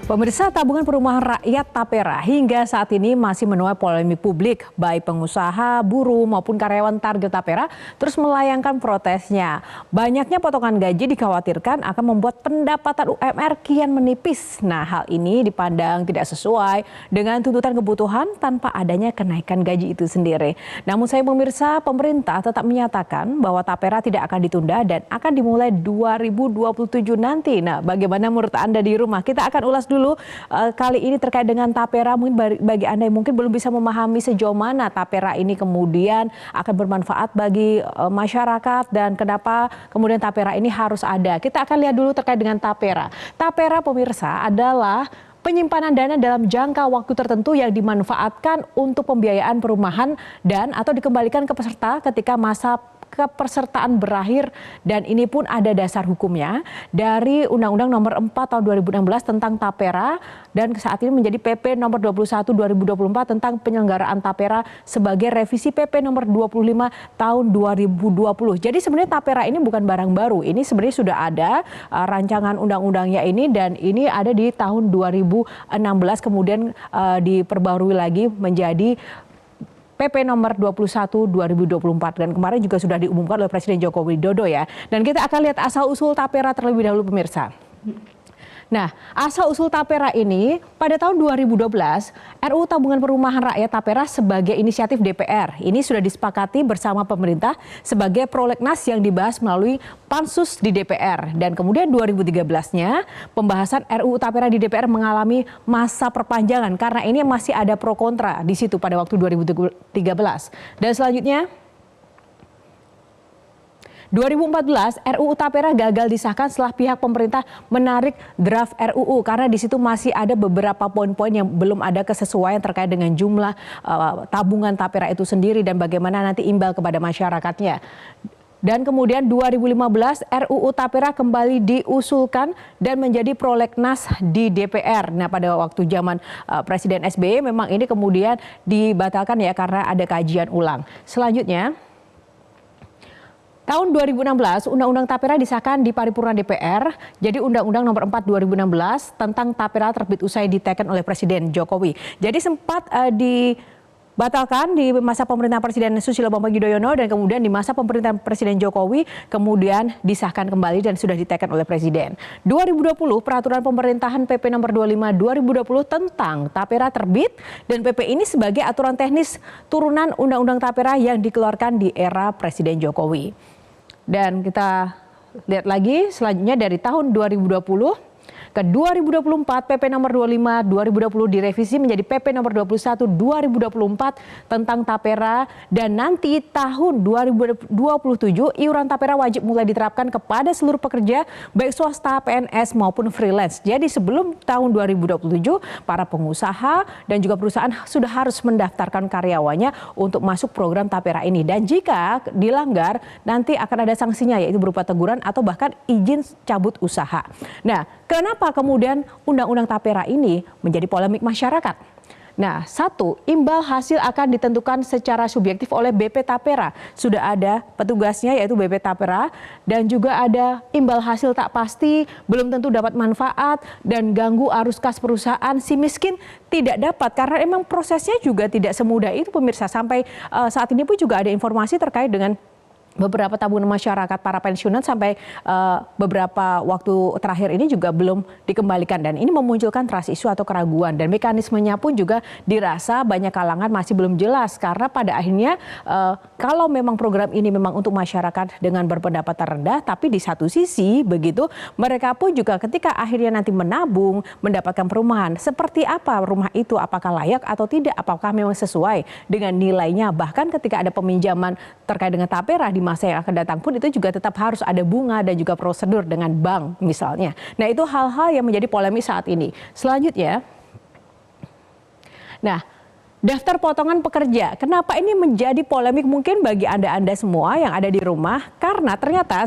Pemirsa, tabungan perumahan rakyat Tapera hingga saat ini masih menuai polemik publik. Baik pengusaha, buruh maupun karyawan target Tapera terus melayangkan protesnya. Banyaknya potongan gaji dikhawatirkan akan membuat pendapatan UMR kian menipis. Nah, hal ini dipandang tidak sesuai dengan tuntutan kebutuhan tanpa adanya kenaikan gaji itu sendiri. Namun saya pemirsa, pemerintah tetap menyatakan bahwa Tapera tidak akan ditunda dan akan dimulai 2027 nanti. Nah, bagaimana menurut Anda di rumah? Kita akan ulas dulu kali ini terkait dengan Tapera. Mungkin bagi Anda yang mungkin belum bisa memahami sejauh mana Tapera ini kemudian akan bermanfaat bagi masyarakat dan kenapa kemudian Tapera ini harus ada. Kita akan lihat dulu terkait dengan Tapera. Tapera pemirsa adalah penyimpanan dana dalam jangka waktu tertentu yang dimanfaatkan untuk pembiayaan perumahan dan atau dikembalikan ke peserta ketika masa kepesertaan berakhir, dan ini pun ada dasar hukumnya dari Undang-Undang Nomor 4 Tahun 2016 tentang Tapera dan saat ini menjadi PP Nomor 21 2024 tentang penyelenggaraan Tapera sebagai revisi PP Nomor 25 Tahun 2020. Jadi sebenarnya Tapera ini bukan barang baru. Ini sebenarnya sudah ada rancangan undang-undangnya ini dan ini ada di tahun 2016 kemudian diperbarui lagi menjadi PP nomor 21 2024 dan kemarin juga sudah diumumkan oleh Presiden Joko Widodo ya. Dan kita akan lihat asal-usul Tapera terlebih dahulu pemirsa. Nah, asal-usul Tapera ini pada tahun 2012 RUU Tabungan Perumahan Rakyat Tapera sebagai inisiatif DPR. Ini sudah disepakati bersama pemerintah sebagai prolegnas yang dibahas melalui pansus di DPR. Dan kemudian 2013-nya pembahasan RUU Tapera di DPR mengalami masa perpanjangan karena ini masih ada pro kontra di situ pada waktu 2013. Dan selanjutnya 2014 RUU Tapera gagal disahkan setelah pihak pemerintah menarik draft RUU karena di situ masih ada beberapa poin-poin yang belum ada kesesuaian terkait dengan jumlah tabungan Tapera itu sendiri dan bagaimana nanti imbal kepada masyarakatnya. Dan kemudian 2015 RUU Tapera kembali diusulkan dan menjadi prolegnas di DPR. Nah, pada waktu zaman Presiden SBY memang ini kemudian dibatalkan ya karena ada kajian ulang. Selanjutnya tahun 2016, Undang-Undang Tapera disahkan di paripurna DPR. Jadi Undang-Undang Nomor 4 2016 tentang Tapera terbit usai diteken oleh Presiden Jokowi. Jadi sempat dibatalkan di masa pemerintahan Presiden Susilo Bambang Yudhoyono dan kemudian di masa pemerintahan Presiden Jokowi kemudian disahkan kembali dan sudah diteken oleh Presiden. 2020 Peraturan Pemerintahan PP Nomor 25 2020 tentang Tapera terbit dan PP ini sebagai aturan teknis turunan Undang-Undang Tapera yang dikeluarkan di era Presiden Jokowi. Dan kita lihat lagi selanjutnya dari tahun 2020 ke 2024 PP nomor 25 2020 direvisi menjadi PP nomor 21 2024 tentang Tapera dan nanti tahun 2027 iuran Tapera wajib mulai diterapkan kepada seluruh pekerja baik swasta, PNS maupun freelance. Jadi sebelum tahun 2027 para pengusaha dan juga perusahaan sudah harus mendaftarkan karyawannya untuk masuk program Tapera ini dan jika dilanggar nanti akan ada sanksinya yaitu berupa teguran atau bahkan izin cabut usaha. Nah, kenapa kemudian Undang-Undang Tapera ini menjadi polemik masyarakat? Nah, satu, imbal hasil akan ditentukan secara subjektif oleh BP Tapera. Sudah ada petugasnya yaitu BP Tapera dan juga ada imbal hasil tak pasti, belum tentu dapat manfaat dan ganggu arus kas perusahaan. Si miskin tidak dapat karena emang prosesnya juga tidak semudah itu pemirsa. Sampai saat ini pun juga ada informasi terkait dengan beberapa tabungan masyarakat para pensiunan sampai beberapa waktu terakhir ini juga belum dikembalikan dan ini memunculkan trust issue atau keraguan dan mekanismenya pun juga dirasa banyak kalangan masih belum jelas karena pada akhirnya kalau memang program ini memang untuk masyarakat dengan berpendapatan rendah tapi di satu sisi begitu mereka pun juga ketika akhirnya nanti menabung mendapatkan perumahan seperti apa rumah itu apakah layak atau tidak apakah memang sesuai dengan nilainya bahkan ketika ada peminjaman terkait dengan Tapera di masa yang akan datang pun itu juga tetap harus ada bunga dan juga prosedur dengan bank misalnya. Nah itu hal-hal yang menjadi polemik saat ini. Selanjutnya, nah daftar potongan pekerja. Kenapa ini menjadi polemik mungkin bagi Anda semua yang ada di rumah? Karena ternyata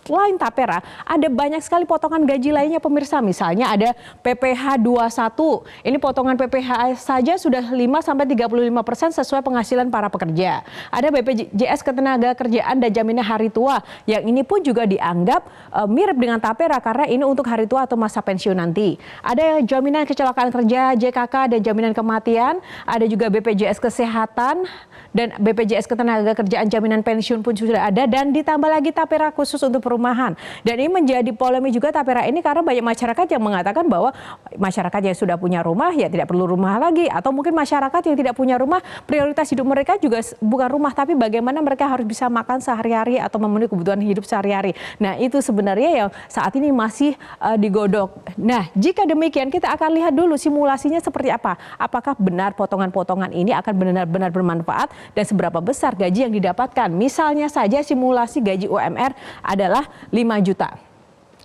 selain tapera, ada banyak sekali potongan gaji lainnya pemirsa. Misalnya ada PPh 21. Ini potongan PPh saja sudah 5-35% sesuai penghasilan para pekerja. Ada BPJS Ketenagakerjaan dan Jaminan Hari Tua. Yang ini pun juga dianggap mirip dengan tapera karena ini untuk hari tua atau masa pensiun nanti. Ada jaminan kecelakaan kerja, JKK dan jaminan kematian. Ada juga BPJS Kesehatan dan BPJS Ketenagakerjaan Jaminan Pensiun pun sudah ada, dan ditambah lagi tapera khusus untuk perumahan. Dan ini menjadi polemik juga tapera ini karena banyak masyarakat yang mengatakan bahwa masyarakat yang sudah punya rumah ya tidak perlu rumah lagi, atau mungkin masyarakat yang tidak punya rumah prioritas hidup mereka juga bukan rumah tapi bagaimana mereka harus bisa makan sehari-hari atau memenuhi kebutuhan hidup sehari-hari. Nah, itu sebenarnya yang saat ini masih digodok. Nah, jika demikian kita akan lihat dulu simulasinya seperti apa. Apakah benar potongan-potongan ini akan benar-benar bermanfaat dan seberapa besar gaji yang didapatkan. Misalnya saja simulasi gaji UMR adalah 5 juta.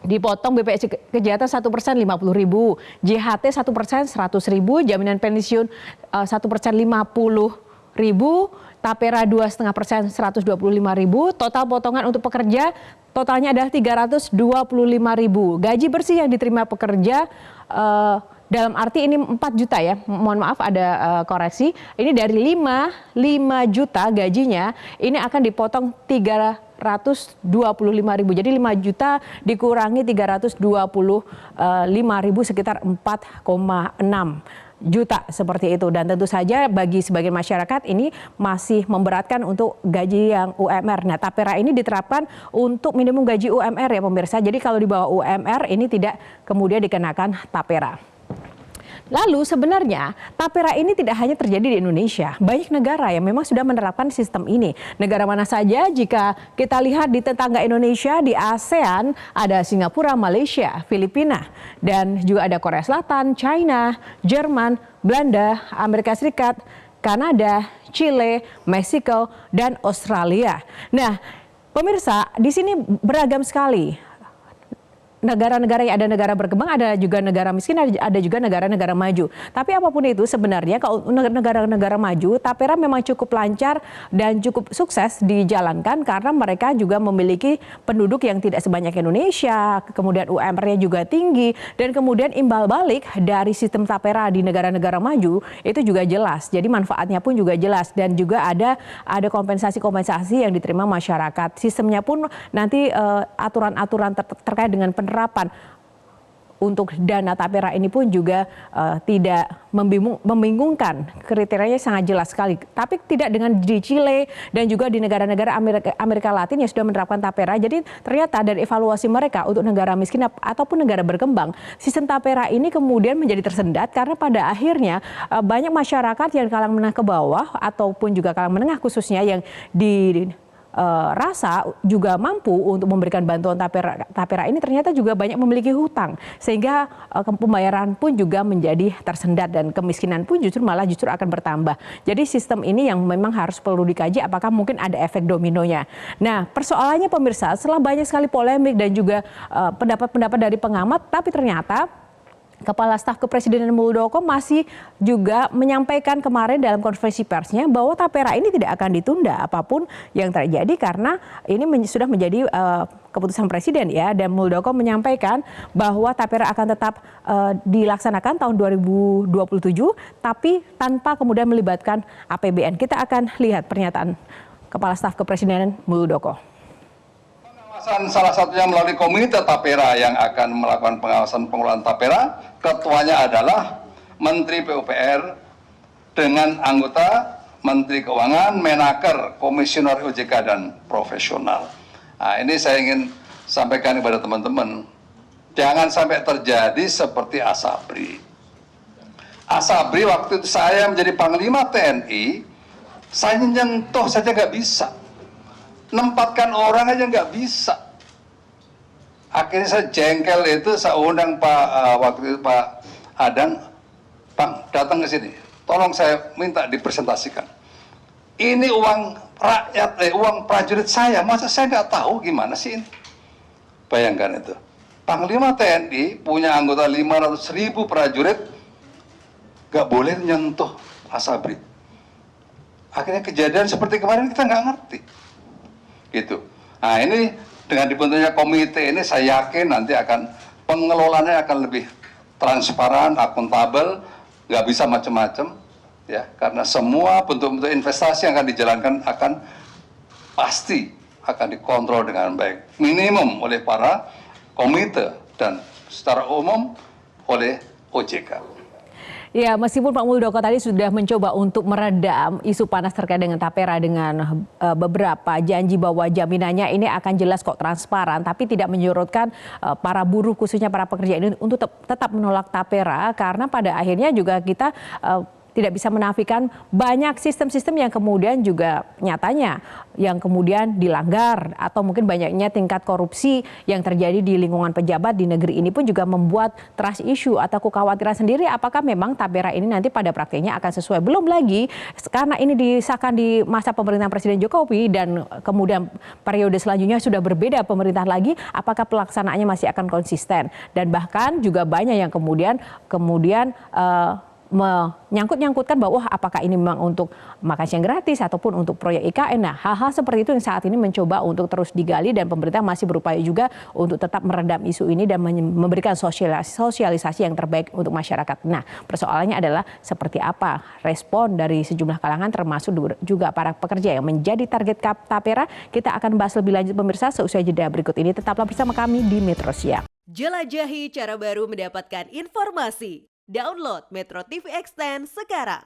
Dipotong BPJS Kesehatan 1% 50.000, JHT 1% 100.000, jaminan pensiun 1% 50.000, tapera 2,5% 125.000, total potongan untuk pekerja totalnya adalah 325.000. Gaji bersih yang diterima pekerja dalam arti ini 4 juta ya, mohon maaf ada koreksi. Ini dari 5 juta gajinya, ini akan dipotong 325.000. Jadi 5 juta dikurangi 325.000 sekitar 4,6 juta seperti itu. Dan tentu saja bagi sebagian masyarakat ini masih memberatkan untuk gaji yang UMR. Nah, tapera ini diterapkan untuk minimum gaji UMR ya pemirsa. Jadi kalau di bawah UMR ini tidak kemudian dikenakan tapera. Lalu sebenarnya tapera ini tidak hanya terjadi di Indonesia. Banyak negara yang memang sudah menerapkan sistem ini. Negara mana saja jika kita lihat di tetangga Indonesia, di ASEAN ada Singapura, Malaysia, Filipina, dan juga ada Korea Selatan, China, Jerman, Belanda, Amerika Serikat, Kanada, Chile, Meksiko, dan Australia. Nah, pemirsa, di sini beragam sekali. Negara-negara yang ada negara berkembang, ada juga negara miskin, ada juga negara-negara maju. Tapi apapun itu sebenarnya kalau negara-negara maju, tapera memang cukup lancar dan cukup sukses dijalankan karena mereka juga memiliki penduduk yang tidak sebanyak Indonesia, kemudian UMR-nya juga tinggi, dan kemudian imbal balik dari sistem tapera di negara-negara maju itu juga jelas. Jadi manfaatnya pun juga jelas dan juga ada kompensasi-kompensasi yang diterima masyarakat. Sistemnya pun nanti aturan-aturan terkait dengan penerapan untuk dana tapera ini pun juga tidak membingungkan. Kriterianya sangat jelas sekali. Tapi tidak dengan di Chile dan juga di negara-negara Amerika Latin yang sudah menerapkan tapera. Jadi ternyata dari evaluasi mereka untuk negara miskin ataupun negara berkembang, sistem tapera ini kemudian menjadi tersendat karena pada akhirnya banyak masyarakat yang kalangan menengah ke bawah ataupun juga kalangan menengah khususnya yang rasa juga mampu untuk memberikan bantuan tapera ini ternyata juga banyak memiliki hutang sehingga pembayaran pun juga menjadi tersendat dan kemiskinan pun justru akan bertambah. Jadi sistem ini yang memang harus perlu dikaji apakah mungkin ada efek dominonya. Nah, persoalannya pemirsa, setelah banyak sekali polemik dan juga pendapat-pendapat dari pengamat, tapi ternyata Kepala Staf Kepresidenan Muldoko masih juga menyampaikan kemarin dalam konferensi persnya bahwa tapera ini tidak akan ditunda apapun yang terjadi karena ini sudah menjadi keputusan Presiden ya. Dan Muldoko menyampaikan bahwa tapera akan tetap dilaksanakan tahun 2027 tapi tanpa kemudian melibatkan APBN. Kita akan lihat pernyataan Kepala Staf Kepresidenan Muldoko. Salah satunya melalui komunitas tapera yang akan melakukan pengawasan pengelolaan tapera. Ketuanya adalah Menteri PUPR dengan anggota Menteri Keuangan, Menaker, Komisioner OJK dan profesional. Nah, ini saya ingin sampaikan kepada teman-teman, jangan sampai terjadi seperti Asabri. Asabri waktu itu saya menjadi Panglima TNI, saya nyentuh saja nggak bisa. Nempatkan orang aja nggak bisa. Akhirnya saya jengkel itu, saya undang waktu itu Pak Adang, Bang datang ke sini, tolong saya minta dipresentasikan. Ini uang rakyat, uang prajurit saya, masa saya nggak tahu gimana sih ini? Bayangkan itu. Panglima TNI punya anggota 500.000 prajurit, nggak boleh nyentuh Asabri. Akhirnya kejadian seperti kemarin kita nggak ngerti. Gitu. Nah, ini Dengan dibentuknya komite ini saya yakin nanti pengelolaannya akan lebih transparan, akuntabel, nggak bisa macam-macam, ya, karena semua bentuk-bentuk investasi yang akan dijalankan pasti akan dikontrol dengan baik, minimum oleh para komite dan secara umum oleh OJK. Ya, meskipun Pak Muldoko tadi sudah mencoba untuk meredam isu panas terkait dengan tapera dengan beberapa janji bahwa jaminannya ini akan jelas kok transparan, tapi tidak menyurutkan para buruh khususnya para pekerja ini untuk tetap menolak tapera karena pada akhirnya juga kita tidak bisa menafikan banyak sistem-sistem yang kemudian juga nyatanya yang kemudian dilanggar atau mungkin banyaknya tingkat korupsi yang terjadi di lingkungan pejabat di negeri ini pun juga membuat trust issue atau kekhawatiran sendiri apakah memang tapera ini nanti pada praktiknya akan sesuai. Belum lagi karena ini disahkan di masa pemerintahan Presiden Jokowi dan kemudian periode selanjutnya sudah berbeda pemerintah lagi, apakah pelaksanaannya masih akan konsisten dan bahkan juga banyak yang kemudian menyangkut-nyangkutkan bahwa apakah ini memang untuk makan siang gratis ataupun untuk proyek IKN. Nah, hal-hal seperti itu yang saat ini mencoba untuk terus digali dan pemerintah masih berupaya juga untuk tetap meredam isu ini dan memberikan sosialisasi yang terbaik untuk masyarakat. Nah, persoalannya adalah seperti apa respon dari sejumlah kalangan termasuk juga para pekerja yang menjadi target tapera. Kita akan bahas lebih lanjut pemirsa seusai jeda berikut ini. Tetaplah bersama kami di Metro Siang. Jelajahi cara baru mendapatkan informasi. Download Metro TV Extend sekarang.